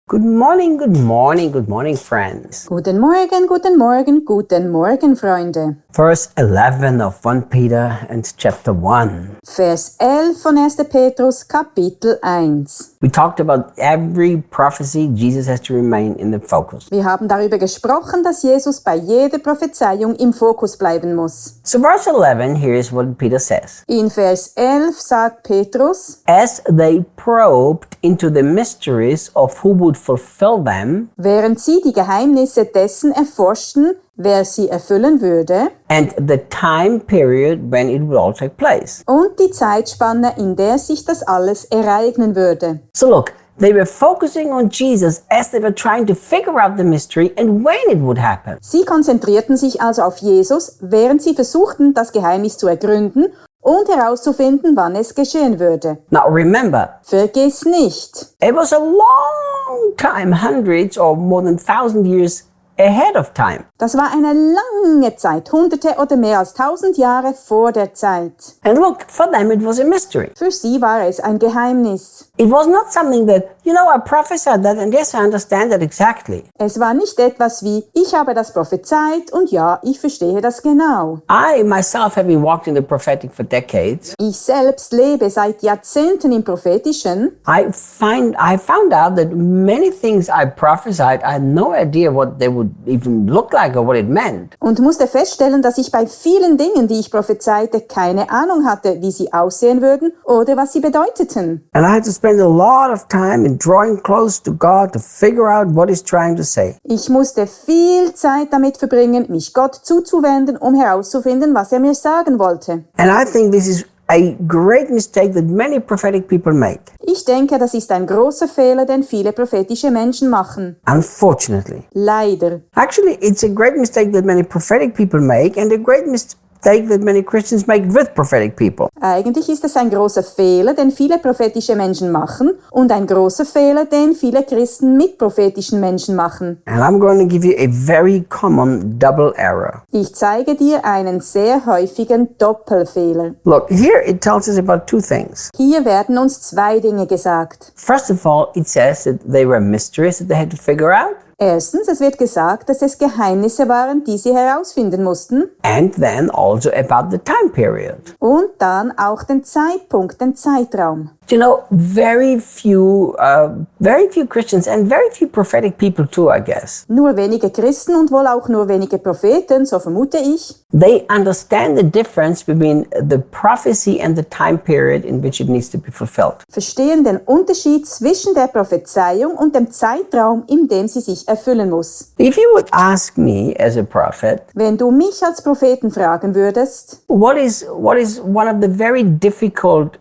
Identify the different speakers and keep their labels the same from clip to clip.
Speaker 1: Good morning, good morning, good morning, friends.
Speaker 2: Guten Morgen, guten Morgen, guten Morgen, Freunde.
Speaker 1: Verse 11 of 1 Peter and chapter 1.
Speaker 2: Vers 11 von 1. Petrus, Kapitel 1.
Speaker 1: We talked about every prophecy Jesus has to remain in the focus.
Speaker 2: Wir haben darüber gesprochen, dass Jesus bei jeder Prophezeiung im Fokus bleiben muss.
Speaker 1: So verse 11, here's what Peter says.
Speaker 2: In Vers 11 sagt Petrus,
Speaker 1: As they probed into the mysteries of who would fulfill them,
Speaker 2: während sie die Geheimnisse dessen erforschten, wer sie erfüllen würde,
Speaker 1: and the time period when it would all take place.
Speaker 2: und die Zeitspanne, in der sich das alles ereignen würde.
Speaker 1: So look, they were focusing on Jesus as they were trying to figure out the mystery and when it would happen.
Speaker 2: Sie konzentrierten sich also auf Jesus, während sie versuchten, das Geheimnis zu ergründen und herauszufinden, wann es geschehen würde.
Speaker 1: Now remember,
Speaker 2: Vergiss nicht.
Speaker 1: it was a long time, hundreds or more than 1,000 years ahead of time.
Speaker 2: Das war eine lange Zeit, Hunderte oder mehr als 1000 Jahre vor der Zeit.
Speaker 1: And look, for them it was a mystery.
Speaker 2: Für sie war es ein Geheimnis.
Speaker 1: It was not something that, I prophesied that and yes, I understand that exactly.
Speaker 2: Es war nicht etwas wie, ich habe das prophezeit und ja, ich verstehe das genau.
Speaker 1: I myself have been walked in the prophetic for decades.
Speaker 2: Ich selbst lebe seit Jahrzehnten im Prophetischen.
Speaker 1: I found out that many things I prophesied, I had no idea what they would even look like or what it meant.
Speaker 2: Und musste feststellen, dass ich bei vielen Dingen, die ich prophezeite, keine Ahnung hatte, wie sie aussehen würden oder was sie bedeuteten.
Speaker 1: And I had to spend a lot of time in drawing close to God to figure out what he's trying to say.
Speaker 2: Ich musste viel Zeit damit verbringen, mich Gott zuzuwenden, um herauszufinden, was er mir sagen wollte.
Speaker 1: And I think this is a great mistake that many prophetic people make.
Speaker 2: Ich denke, das ist ein großer Fehler, den viele prophetische Menschen machen.
Speaker 1: Unfortunately.
Speaker 2: Leider.
Speaker 1: Actually, it's a great mistake that many prophetic people make and a great mistake that many Christians make with prophetic people.
Speaker 2: Eigentlich ist es ein großer Fehler, den viele prophetische Menschen machen und ein großer Fehler, den viele Christen mit prophetischen Menschen machen.
Speaker 1: And I'm going to give you a very common double error.
Speaker 2: Ich zeige dir einen sehr häufigen Doppelfehler.
Speaker 1: Look, here it tells us about two things.
Speaker 2: Hier werden uns zwei Dinge gesagt.
Speaker 1: First of all, it says that they were mysteries that they had to figure out.
Speaker 2: Erstens, es wird gesagt, dass es Geheimnisse waren, die sie herausfinden mussten.
Speaker 1: And then also about the time period.
Speaker 2: Und dann auch den Zeitpunkt, den Zeitraum.
Speaker 1: Very few Christians and very few prophetic people too, I guess.
Speaker 2: Nur wenige Christen und wohl auch nur wenige Propheten, so vermute ich.
Speaker 1: They understand the difference between the prophecy and the time period in which it needs to be fulfilled.
Speaker 2: Verstehen den Unterschied zwischen der Prophezeiung und dem Zeitraum, in dem sie sich erfüllen muss.
Speaker 1: If you would ask me as a prophet,
Speaker 2: wenn du mich als Propheten fragen würdest,
Speaker 1: what is one of the very difficult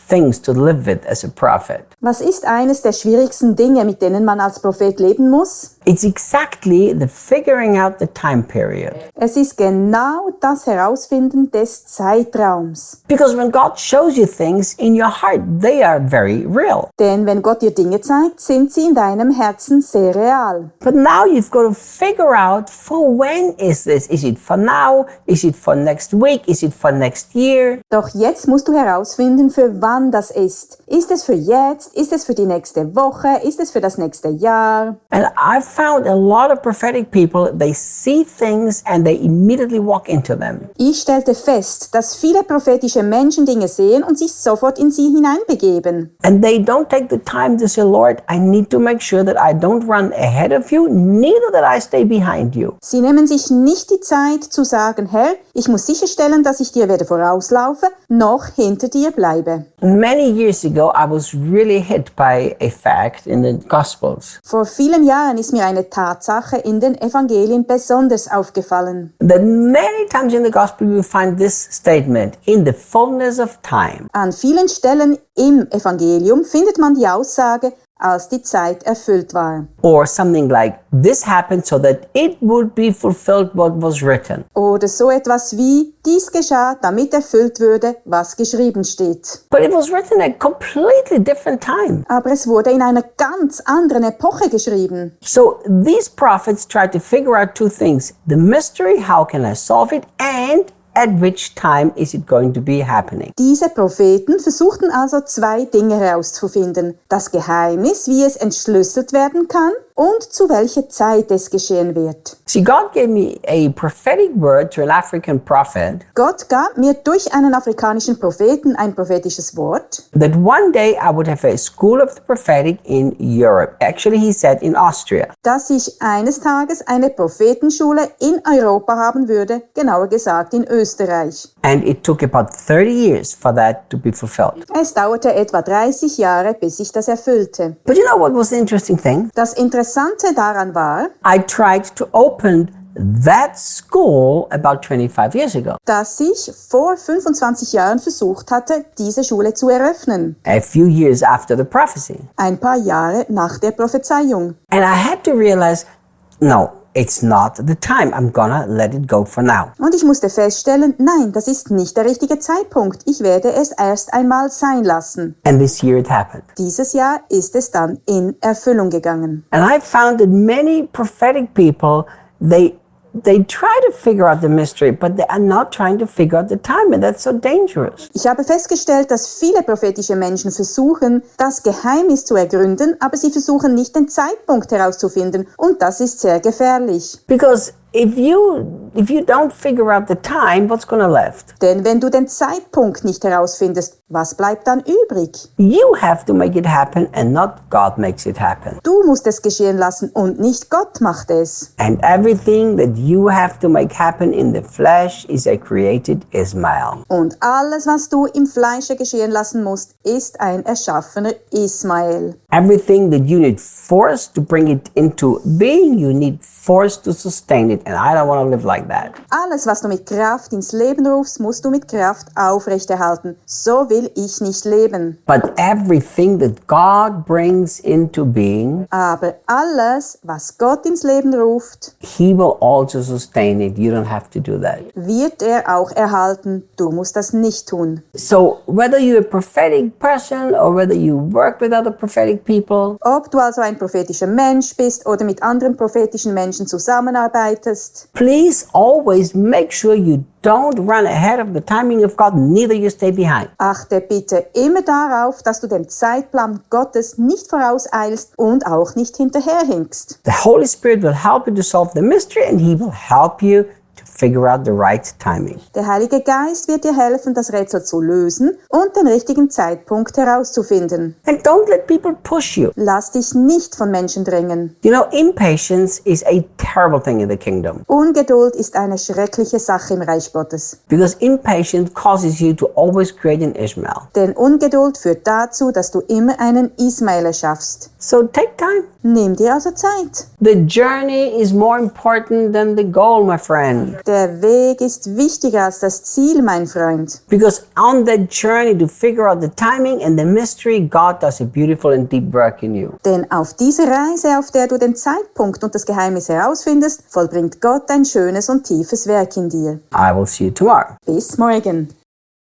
Speaker 1: things to live with as a prophet?
Speaker 2: Was ist eines der schwierigsten Dinge, mit denen man als Prophet leben muss?
Speaker 1: It's exactly the figuring out the time period.
Speaker 2: Es ist genau das Herausfinden des Zeitraums.
Speaker 1: Because when God shows you things in your heart, they are very real.
Speaker 2: Denn wenn Gott dir Dinge zeigt, sind sie in deinem Herzen sehr real.
Speaker 1: But now you've got to figure out, for when is this? Is it for now? Is it for next week? Is it for next year?
Speaker 2: Doch jetzt musst du herausfinden, für wann das ist. Ist es für jetzt? Ist es für die nächste Woche? Ist es für das nächste Jahr?
Speaker 1: And I've found a lot of prophetic people, they see things and they immediately walk into them.
Speaker 2: Ich stellte fest, dass viele prophetische Menschen Dinge sehen und sich sofort in sie hineinbegeben.
Speaker 1: And they don't take the time to say, Lord, I need to make sure that I don't run ahead of you, neither that I stay behind you.
Speaker 2: Sie nehmen sich nicht die Zeit zu sagen, Herr, ich muss sicherstellen, dass ich dir weder vorauslaufe, noch hinter dir bleibe.
Speaker 1: Many years ago, I was really hit by a fact in the Gospels.
Speaker 2: Vor vielen Jahren ist mir eine Tatsache in den Evangelien besonders aufgefallen.
Speaker 1: That many times in the Gospel you find this statement, in the fullness of time.
Speaker 2: An vielen Stellen im Evangelium findet man die Aussage, als die Zeit erfüllt war.
Speaker 1: Or something like, this happened so that it would be fulfilled what was written.
Speaker 2: Oder so etwas wie, dies geschah, damit erfüllt würde, was geschrieben steht.
Speaker 1: But it was written at a completely different time.
Speaker 2: Aber es wurde in einer ganz anderen Epoche geschrieben.
Speaker 1: So these prophets tried to figure out two things. The mystery, how can I solve it? And at which time is it going to be happening.
Speaker 2: Diese Propheten versuchten also zwei Dinge herauszufinden. Das Geheimnis, wie es entschlüsselt werden kann und zu welcher Zeit es geschehen wird.
Speaker 1: See, God gave me a prophetic word to an African prophet
Speaker 2: Gott gab mir durch einen afrikanischen Propheten ein prophetisches Wort,
Speaker 1: that one day I would have a school of the prophetic in Europe. Actually, he said in Austria.
Speaker 2: dass ich eines Tages eine Prophetenschule in Europa haben würde, genauer gesagt in Österreich.
Speaker 1: And it took about 30 years for that to be fulfilled.
Speaker 2: Es dauerte etwa 30 Jahre, bis ich das erfüllte.
Speaker 1: But you know what was the interesting thing?
Speaker 2: Das Interessante daran war,
Speaker 1: I tried to open that school about 25 years ago.
Speaker 2: dass ich vor 25 Jahren versucht hatte, diese Schule zu eröffnen.
Speaker 1: A few years after the prophecy.
Speaker 2: Ein paar Jahre nach der Prophezeiung.
Speaker 1: And I had to realize, no, it's not the time. I'm gonna let it go for now.
Speaker 2: Und ich musste feststellen, nein, das ist nicht der richtige Zeitpunkt. Ich werde es erst einmal sein lassen.
Speaker 1: And this year it happened.
Speaker 2: Dieses Jahr ist es dann in Erfüllung gegangen.
Speaker 1: And I found that many prophetic people, they try to figure out the mystery, but they are not trying to figure out the time, and that's so dangerous.
Speaker 2: Ich habe festgestellt, dass viele prophetische Menschen versuchen, das Geheimnis zu ergründen, aber sie versuchen nicht den Zeitpunkt herauszufinden. Und das ist sehr gefährlich.
Speaker 1: Because if you don't figure out the time, what's gonna left?
Speaker 2: Denn wenn du den Zeitpunkt nicht herausfindest, was bleibt dann übrig?
Speaker 1: You have to make it happen and not God makes it happen.
Speaker 2: Du musst es geschehen lassen und nicht Gott macht es.
Speaker 1: And everything that you have to make happen in the flesh is a created Ismael.
Speaker 2: Und alles, was du im Fleische geschehen lassen musst, ist ein erschaffener Ismael.
Speaker 1: Everything that you need force to bring it into being, you need force to sustain it. And I don't want to live like that.
Speaker 2: Alles, was du mit Kraft ins Leben rufst, musst du mit Kraft aufrechterhalten. So will ich nicht leben.
Speaker 1: But everything that God brings into being,
Speaker 2: Aber alles, was Gott ins Leben ruft,
Speaker 1: He will also sustain it. You don't have to do that.
Speaker 2: wird er auch erhalten. Du musst das nicht tun.
Speaker 1: So whether you're a prophetic person or whether you work with other prophetic people,
Speaker 2: Ob du also ein prophetischer Mensch bist oder mit anderen prophetischen Menschen zusammenarbeitest,
Speaker 1: please always make sure you don't run ahead of the timing of God, neither you stay behind.
Speaker 2: achte bitte immer darauf, dass du dem Zeitplan Gottes nicht vorauseilst und auch nicht hinterherhinkst.
Speaker 1: The Holy Spirit will help you to solve the mystery and He will help you to figure out the right timing.
Speaker 2: Der Heilige Geist wird dir helfen, das Rätsel zu lösen und den richtigen Zeitpunkt herauszufinden.
Speaker 1: And don't let people push you.
Speaker 2: Lass dich nicht von Menschen drängen.
Speaker 1: You know, impatience is a terrible thing in the kingdom
Speaker 2: Ungeduld ist eine schreckliche Sache im Reich Gottes.
Speaker 1: because impatience causes you to always create an Ishmael.
Speaker 2: Denn Ungeduld führt dazu, dass du immer einen Ismael erschaffst.
Speaker 1: So take time.
Speaker 2: Nimm dir also Zeit.
Speaker 1: The journey is more important than the goal, my friend.
Speaker 2: Der Weg ist wichtiger als das Ziel, mein Freund.
Speaker 1: Because on that journey to figure out the timing and the mystery, God does a beautiful and deep work in you.
Speaker 2: Denn auf dieser Reise, auf der du den Zeitpunkt und das Geheimnis herausfindest, vollbringt Gott ein schönes und tiefes Werk in dir.
Speaker 1: I will see you tomorrow.
Speaker 2: Bis morgen.